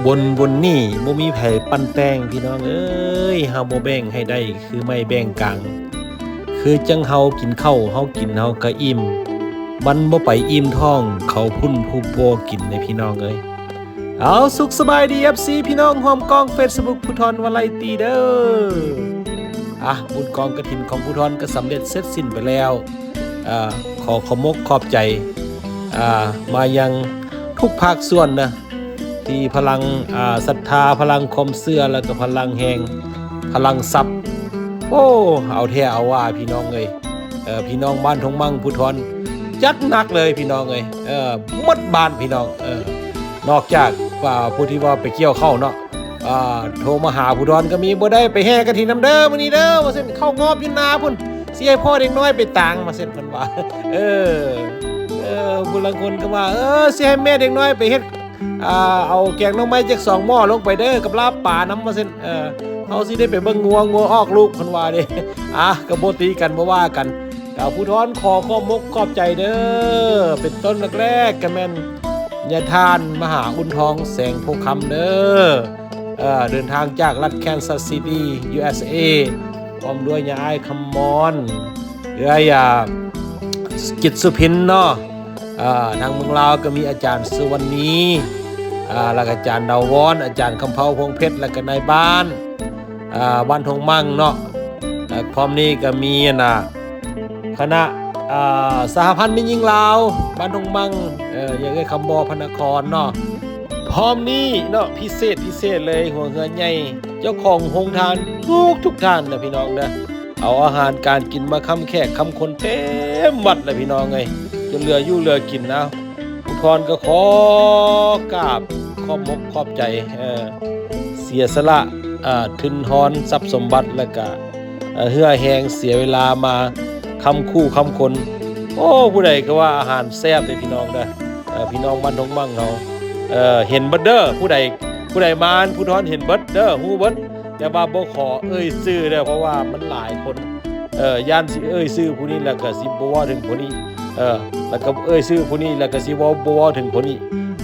บนนี่บ่มีไผปั่นแป้งพี่น้องเอ้ยเฮาบ่แบ่งให้ได้คือไม่แบ่งกลางคือจังเฮากินข้าวเฮากินเฮาก็อิ่มมันบ่ไปอิ่มท้องเขาพุ่นผู้บ่กินในพี่น้องเอ้ยเอาสุขสบายดี FC พี่น้องร่วมกอง Facebook ภูธรวาไรตีเด้อบุญกองกฐินของภูธรก็สำเร็จเสร็จสิ้นไปแล้วขอขอบมกขอบใจมายังทุกภาคส่วนนะที่พลังศรัทธาพลังความเชื่อแล้วก็พลังแห่งพลังทรัพย์โอ้เอาแท้เอาว่าพี่น้องเอ้ยพี่น้องบ้านทงมั่งภูธรจัดหนักเลยพี่น้องเอ้ยหมดบ้านพี่น้องนอกจากผู้ที่ว่าไปเกี่ยวเข้าเนาะโทรมาหาภูธรก็มีบ่ได้ไปแห่กฐินน้ำเด้อมื้อนี้เด้อว่าซั่นเข้างอบอยู่นาพุ่นสิให้พ่อเด็กน้อยไปต่างมาเส้นเพิ่นว่าบุญคนก็ว่าสิให้แม่เด็กน้อยไปเฮ็ดเอาแกงหน่อไม้จัก2หม้อลงไปเด้อกับลาบป่าน้ำมาเส้นเฮาสิได้ไปเบิ่งงัวออกลูกเพิ่นว่าเด้ก็บ่ตีกันบ่ว่ากันภูธรขอขอบมกขอบใจเด้อเป็นต้นแรกๆก็แม่นยายทานมหาอุ่นทองแสงโพคำเด้อเดินทางจากรัฐแคนซัสซิตี้ USA พร้อมด้วยยายคำมอนจิตสุพินเนาะทางเมืองลาวก็มีอาจารย์สุวรรณีแล้วก็อาจารย์ดาววอนอาจารย์คำเภาพงเพชรแล้วก็นายบ้านทงมั่งเนาะพร้อมนี้ก็มีคณะสหพันธ์มิตรหญิงลาวบ้านทงมั่งอย่างไอ้คำบอพนครเนาะพร้อมนี้เนาะพิเศษเลยหัวเหือใหญ่เจ้าของโรงทานทุกท่านนะพี่น้องนะเอาอาหารการกินมาค้ำแขกค้ำคนเต็มวัดเลยพี่น้องไงจนเหลืออยู่เหลือกินนะภูธรก็ขอกราบขอบมกขอบใจเสียสละทุนทอนทรัพย์สมบัติแล้วก็เหือแหงเสียเวลามาคำคู่คำคนโอ้ผู้ใดก็ว่าอาหารแซ่บเลยพี่น้องนะพี่น้องบ้านทงมั่งเราเห็นเบิดเด้อผู้ใดมาภูธรเห็นเบิดเด้อฮู้เบิดแต่ว่าบ่ขอชื่อเด้อเพราะว่ามันหลายคนย่านสิชื่อผู้นี้แล้วก็สิบ่ว่าถึงผู้นี้แล้วก็ชื่อผู้นี้แล้วก็สิบ่ว่าถึงผู้นี้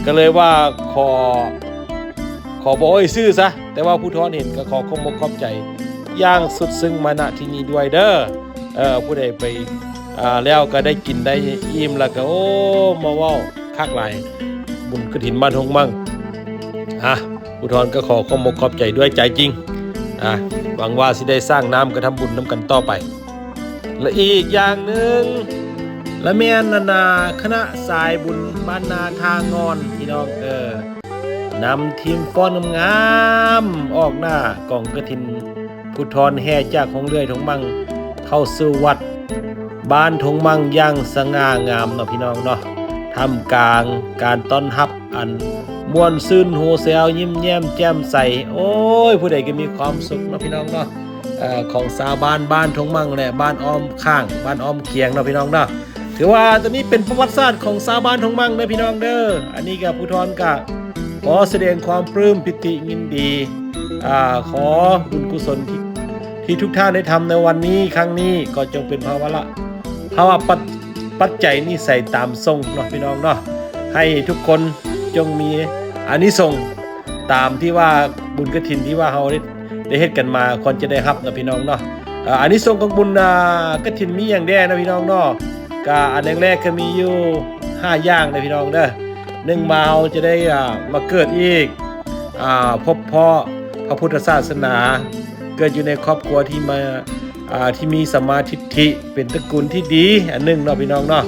ก็เลยว่าขอบ่ชื่อซะแต่ว่าภูธรเห็นก็ขอขอบคุณขอบใจอย่างสุดซึ้งมาณที่นี้ด้วยเด้อผู้ใดไปแล้วก็ได้กินได้อิ่มแล้วก็โอ้มาเว้าคักหลายบุญกฐินบ้านทงมั่งภูธรก็ขอขอบคุณขอบใจด้วยใจจริงหวังว่าสิได้สร้างน้ำกระทำบุญน้ำกันต่อไปและอีกอย่างหนึ่งและแม่นาคณะสายบุญบ้านนาทางงอนพี่น้องนำทีมฟ้อนงามออกหน้ากองกฐินภูธรแห่จากของเรื่อยทงมั่งเข้าสู่วัดบ้านทงมั่งย่างสง่างามเนาะพี่น้องเนาะทำกลางการต้อนรับอันม่วนซื่นโฮเซลยิ้มแย้มแจ่มใสโอ้ยผู้ใดก็มีความสุขเนาะพี่น้องเนาะของชาวบ้านทงมั่งแหละบ้านอ้อมข้างบ้านอ้อมเคียงเนาะพี่น้องเนาะถือว่าตอนนี้เป็นประวัติศาสตร์ของชาวบ้านทงมั่งเด้อพี่น้องเด้ออันนี้ก็ภูธรก็ขอแสดงความปลื้มปิติยินดีขอบุญกุศลที่ทุกท่านได้ทำในวันนี้ครั้งนี้ก็จงเป็นภาวะปัจจัยนี้ใส่ตามทรงเนาะพี่น้องเนาะให้ทุกคนจงมีอานิสงส์ตามที่ว่าบุญกฐินที่ว่าเราได้เฮ็ดกันมาควรจะได้รับนะพี่น้องเนาะอานิสงส์ของบุญกฐินมีอย่างแน่นะพี่น้องเนาะก็อันแรกก็มีอยู่5อย่างนะพี่น้องเด้อ1มาเราจะได้มาเกิดอีกพบพ่อพระพุทธศาสนาเกิดอยู่ในครอบครัวที่มีสัมมาทิฏฐิเป็นตระกูลที่ดีอันนึงเนาะพี่น้องเนาะ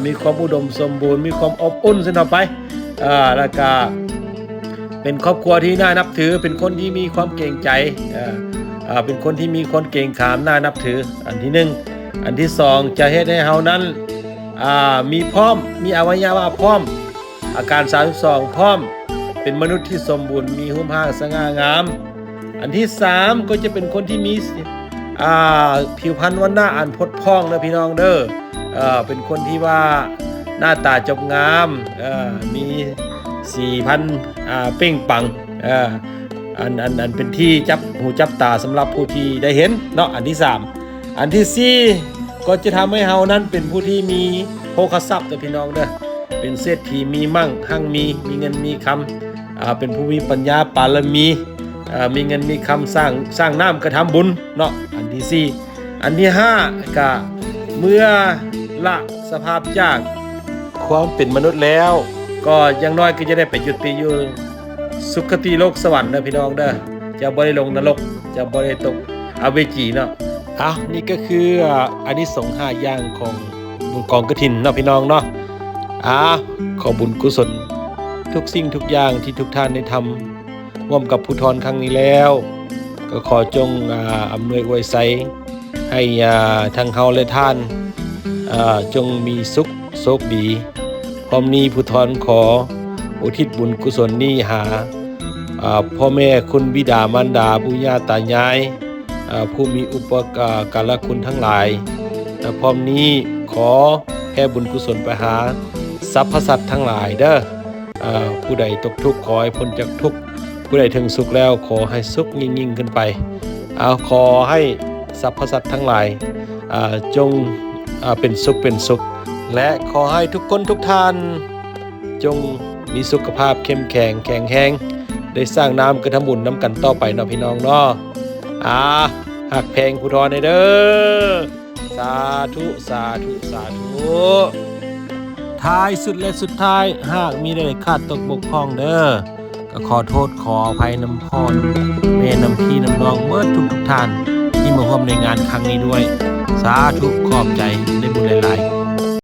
มีความอุดมสมบูรณ์มีความอบอุ่นเสนอไปแล้วก็เป็นครอบครัวที่น่านับถือเป็นคนที่มีความเก่งใจเป็นคนที่มีคนเก่งขามน่านับถืออันที่1อันที่2จะเฮ็ดให้เฮานั้นมีอวัยวะพร้อมอาการ32พร้อมเป็นมนุษย์ที่สมบูรณ์มีหุ่นร่างสง่างามอันที่3ก็จะเป็นคนที่มีผิวพรรณวันหน้าอันพดพองนะพี่น้องเด้อเป็นคนที่ว่าหน้าตาจบงามมี4,000เป้งปังอันเป็นที่จับหูจับตาสำหรับผู้ที่ได้เห็นเนาะอันที่3อันที่4ก็จะทำให้เฮานั้นเป็นผู้ที่มีโภคทรัพย์นะพี่น้องเด้อ เป็นเศรษฐีมีมั่งหั่งมีเงินมีคำเป็นผู้มีปัญญาปารมีมีเงินมีคำสร้างน้ำกระทำบุญเนาะอันที่สี่อันที่ห้าก็เมื่อละสภาพจากความเป็นมนุษย์แล้วก็อย่างน้อยก็จะได้ไปยุติอยู่สุคติโลกสวรรค์นะพี่น้องเด้อจะบ่ได้ลงนรกจะบ่ได้ตกอเวจีเนาะนี่ก็คืออานิสงส์5อย่างของบุญกองกฐินเนาะพี่น้องเนาะขอบุญกุศลทุกสิ่งทุกอย่างที่ทุกท่านได้ทำร่วมกับผู้ทรครั้งนี้แล้วก็ขอจงอำนวยอวยไสให้ทั้งเฮาและท่านจงมีสุขโชคดีพร้อมนี้ผู้ทรขออุทิศบุญกุศลนี้หาพ่อแม่คุณบิดามารดาปู่ย่าตายายผู้มีอุปการะคุณทั้งหลายพร้อมนี้ขอแผ่บุญกุศลไปหาสรรพสัตว์ทั้งหลายเด้อผู้ใดตกทุกข์ขอให้พ้นจากทุกข์ผู้ใดถึงสุขแล้วขอให้สุขยิ่งขึ้นไปขอให้สรรพสัตว์ทั้งหลายจงเป็นสุขและขอให้ทุกคนทุกท่านจงมีสุขภาพเข้มแข็งแรงได้สร้างน้ำกระทำบุญน้ำกันต่อไปเนาะพี่น้องเนาะหักแพงผู้ทรในเด้อสาธุท้ายสุดและสุดท้ายหากมีได้ขาดตกบกพร่องเด้อก็ขอโทษขออภัยน้ำพ่อแม่น้ำพี่น้ำน้องเมื่อทุกท่านที่มาร่วมในงานครั้งนี้ด้วยสาธุขอบใจได้บุญหลายๆ